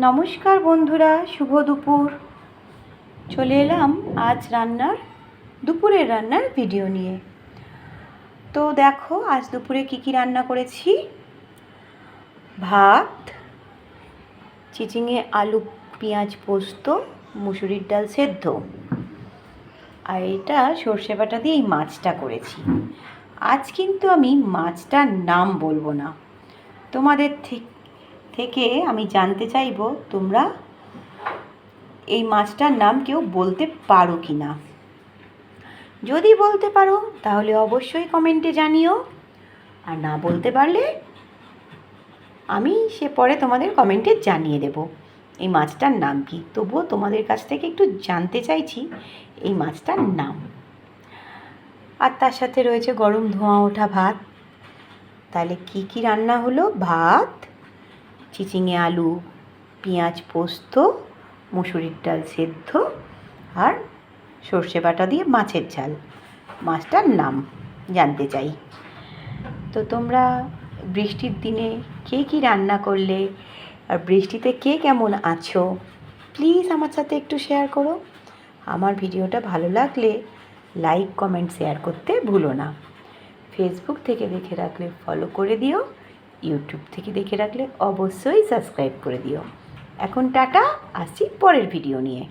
নমস্কার বন্ধুরা, শুভ দুপুর। চলে এলাম আজ দুপুরের রান্নার ভিডিও নিয়ে। তো দেখো আজ দুপুরে কি রান্না করেছি। ভাত, চিচিঙে আলু পেঁয়াজ পোস্ত, মুসুরির ডাল সেদ্ধ, আর এটা সর্ষে বাটা দিয়ে এই মাছটা করেছি। আজ কিন্তু আমি মাছটার নাম বলবো না, তোমাদের থেকে আমি জানতে চাইবো তোমরা এই মাছটার নাম কেউ বলতে পারো কি না। যদি বলতে পারো তাহলে অবশ্যই কমেন্টে জানিও, আর না বলতে পারলে আমি সে পরে তোমাদের কমেন্টে জানিয়ে দেব এই মাছটার নাম কি। তবুও তোমাদের কাছ থেকে একটু জানতে চাইছি এই মাছটার নাম। আর তার সাথে রয়েছে গরম ধোঁয়া ওঠা ভাত। তাহলে কি রান্না হলো? ভাত, চিচিঙে আলু পেঁয়াজ পোস্ত, মুসুরির ডাল সেদ্ধ, আর সর্ষে বাটা দিয়ে মাছের ঝাল। মাছটার নাম জানতে চাই। তো তোমরা বৃষ্টির দিনে কি রান্না করলে, আর বৃষ্টিতে কেমন আছো, প্লিজ আমার সাথে একটু শেয়ার করো। আমার ভিডিওটা ভালো লাগলে লাইক কমেন্ট শেয়ার করতে ভুলো না। ফেসবুক থেকে দেখে রাখলে ফলো করে দিও, ইউটিউব থেকে দেখে রাখলে অবশ্যই সাবস্ক্রাইব করে দিও। এখন টাটা, আসছি পরের ভিডিও নিয়ে।